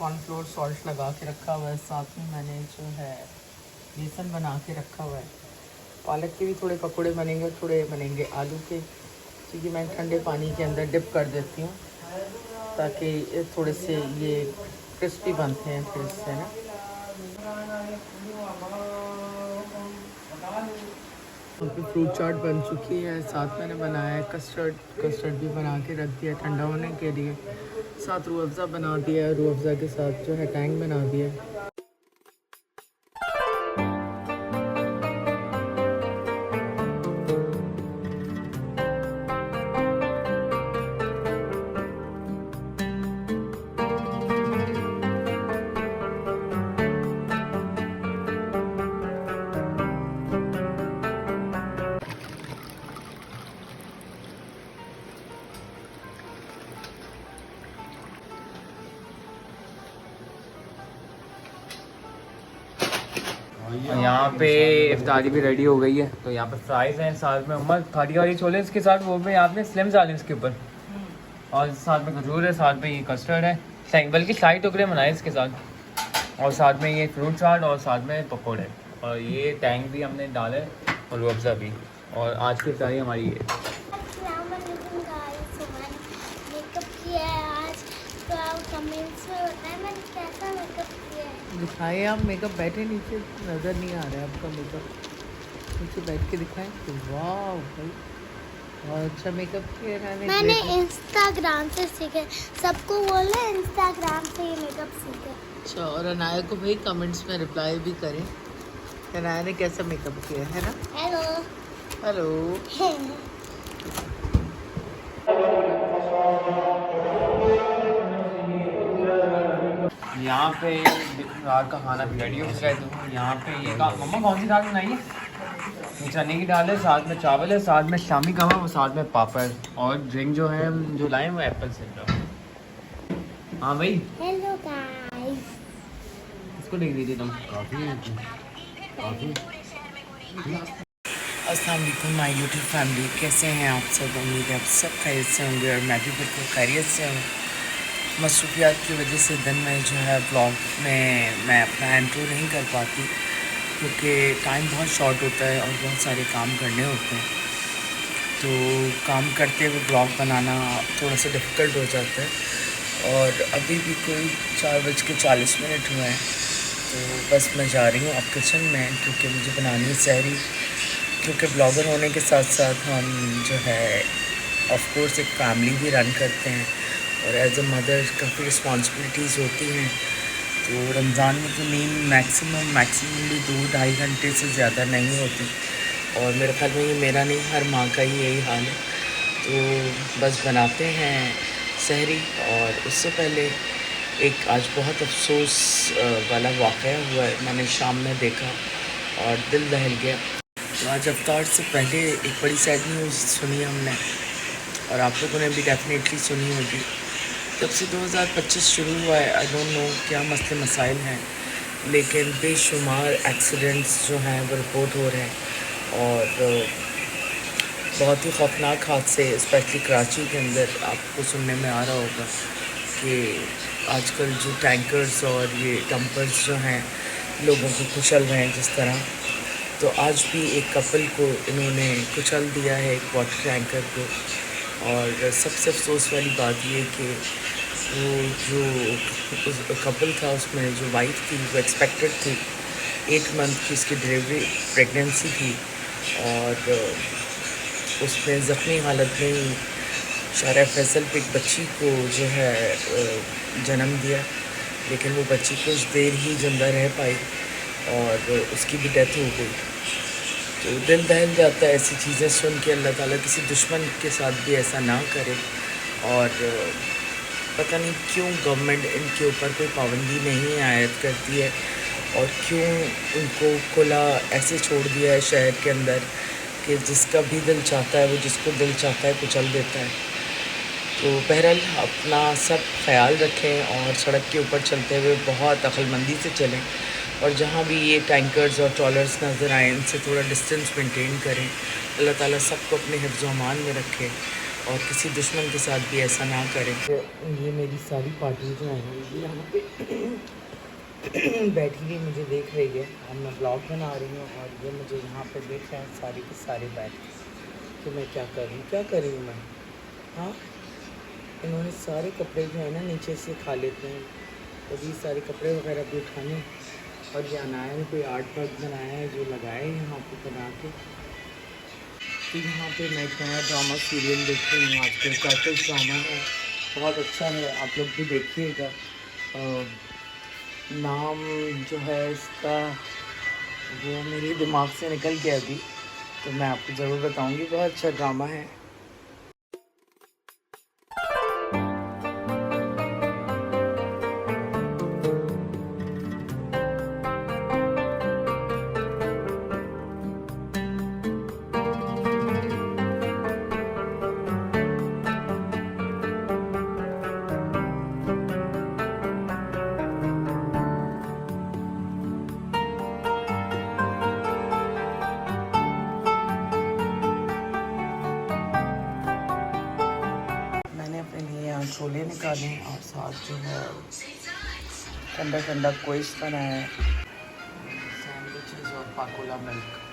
Cornflour salt लगा के रखा हुआ है। साथ में मैंने जो है बेसन बना के रखा हुआ है। पालक के भी थोड़े पकौड़े बनेंगे, थोड़े बनेंगे आलू के, क्योंकि मैं ठंडे पानी के अंदर डिप कर देती हूँ ताकि थोड़े से ये क्रिस्पी बनते हैं फिर इससे ना। फ्रूट चाट बन चुकी है। साथ मैंने बनाया है कस्टर्ड भी बना के रख दिया ठंडा होने के लिए। साथ रूह अफ़ज़ा बना दिया है, रूह अफ़ज़ा के साथ जो है टैंग बना दिया है। यहाँ पे इफ्तारी भी रेडी हो गई है। तो यहाँ पे फ्राइज़ हैं, साथ में उम्र खाटी वाली छोले इसके साथ, वो भी यहाँ पे स्लिम्स आ रहे हैं इसके ऊपर, और साथ में खजूर है, साथ में ये कस्टर्ड है, बल्कि शाही टुकड़े बनाए इसके साथ, और साथ में ये फ्रूट चाट और साथ में पकौड़े, और ये टैंग भी हमने डाले और रूह अफ़ज़ा भी। और आज की इफ्तारी हमारी ये दिखाए आप मेकअप। बैठे नीचे नज़र नहीं आ रहा है आपका मेकअप, नीचे बैठ के दिखाएं तो वाह भाई बहुत अच्छा मेकअप किया मैंने इंस्टाग्राम से सीखे, सबको बोले इंस्टाग्राम से ये मेकअप सीखे। अच्छा, और अनाया को भाई कमेंट्स में रिप्लाई भी करें अनाया ने कैसा मेकअप किया है ना। हेलो यहाँ पे रात का खाना भी रेडी हो गया है। तो यहाँ पे ये मम्मा कौन सी दाल बनाई है? ये चने की दाल है, साथ में चावल है, साथ में शामी कबाब और साथ में पापड़, और ड्रिंक जो है जो लाए वो एप्पल सिरप। हाँ भाई, हेलो गाइस, इसको देख दीजिए तुम। अस्सलाम वालेकुम माय यूट्यूब फैमिली, कैसे हैं आप सब? उम्मीद है आप सब खैरियत से होंगे और मैं भी बिल्कुल खैरियत से हूँ। मसरूफियात की वजह से दिन में जो है ब्लॉग में मैं अपना इंट्रो नहीं कर पाती, क्योंकि टाइम बहुत शॉर्ट होता है और बहुत सारे काम करने होते हैं, तो काम करते हुए ब्लॉग बनाना थोड़ा सा डिफ़िकल्ट हो जाता है। और अभी भी कोई 4:40 हुए हैं, तो बस मैं जा रही हूँ अब किचन में, क्योंकि मुझे बनानी है सहरी। क्योंकि ब्लॉगर होने के साथ साथ हम जो है ऑफ कोर्स एक फैमिली भी रन करते हैं, और एज अ मदर काफ़ी रिस्पॉन्सिबिलिटीज़ होती हैं। तो रमज़ान में तो नींद मैक्सिमम भी 2-2.5 घंटे से ज़्यादा नहीं होती, और मेरे ख्याल में ये मेरा नहीं हर माँ का ही यही हाल है। तो बस बनाते हैं सहरी, और उससे पहले एक आज बहुत अफसोस वाला वाक़या हुआ है, मैंने शाम में देखा और दिल दहल गया। तो आज अफ्तार से पहले एक बड़ी सैड न्यूज़ सुनी हमने, और आप लोगों ने भी डेफिनेटली सुनी होगी। जब से 2025 शुरू हुआ है, आई डोंट नो क्या मसले मसाइल हैं, लेकिन बेशुमार एक्सीडेंट्स जो हैं वो रिपोर्ट हो रहे हैं, और बहुत ही ख़ौफनाक हादसे स्पेशली कराची के अंदर आपको सुनने में आ रहा होगा कि आजकल जो टैंकर्स और ये डंपर्स जो हैं लोगों को कुचल रहे हैं जिस तरह। तो आज भी एक कपल को इन्होंने कुचल दिया है, एक वाटर टैंकर को। और सबसे अफसोस वाली बात ये कि वो जो उस कपल था उसमें जो वाइफ थी वो एक्सपेक्टेड थी, 8 मंथ की उसकी डिलीवरी प्रेगनेंसी थी, और उसने ज़ख्मी हालत में शारा फैसल पे एक बच्ची को जो है जन्म दिया, लेकिन वो बच्ची कुछ देर ही ज़िंदा रह पाई और उसकी भी डेथ हो गई। तो दिल दहल जाता है ऐसी चीज़ें सुन के। अल्लाह ताला किसी दुश्मन के साथ भी ऐसा ना करे, और पता नहीं क्यों गवर्नमेंट इनके ऊपर कोई पाबंदी नहीं आयद करती है, और क्यों उनको खुला ऐसे छोड़ दिया है शहर के अंदर कि जिसका भी दिल चाहता है वो जिसको दिल चाहता है कुचल देता है। तो बहरहाल अपना सब ख्याल रखें, और सड़क के ऊपर चलते हुए बहुत अक्लमंदी से चलें, और जहाँ भी ये टैंकर्स और ट्रॉलर्स नज़र आएँ इनसे थोड़ा डिस्टेंस मेंटेन करें। अल्लाह ताला सबको अपने हिफ्ज़-ओ-अमान में रखे, और किसी दुश्मन के साथ भी ऐसा ना करें। ये मेरी सारी पार्टी जो है ये यहाँ पे बैठी हुई मुझे देख रही है और मैं ब्लॉग बना रही हूँ और ये मुझे यहाँ पे देख रहे हैं सारी के सारे बैठ तो मैं क्या कर रही हूँ, क्या कर रही हूँ मैं? हाँ, इन्होंने सारे कपड़े जो है ना नीचे से खा लेते हैं, तो ये सारे कपड़े वगैरह भी उठाने और ये अनाया ने कोई आर्ट वर्क बनाया है जो लगाया है यहाँ पे बना के। तो यहाँ पे मैं एक नया ड्रामा सीरियल देख रही हूँ आजकल, कर्कश ड्रामा है, बहुत अच्छा है, आप लोग भी देखिएगा। नाम जो है इसका वो मेरे दिमाग से निकल गया अभी, तो मैं आपको ज़रूर बताऊंगी, बहुत अच्छा ड्रामा है। छोले निकाले और साथ जो है ठंडा ठंडा कोइश बनाया है, सैंडविचेस और पाकोला मिल्क।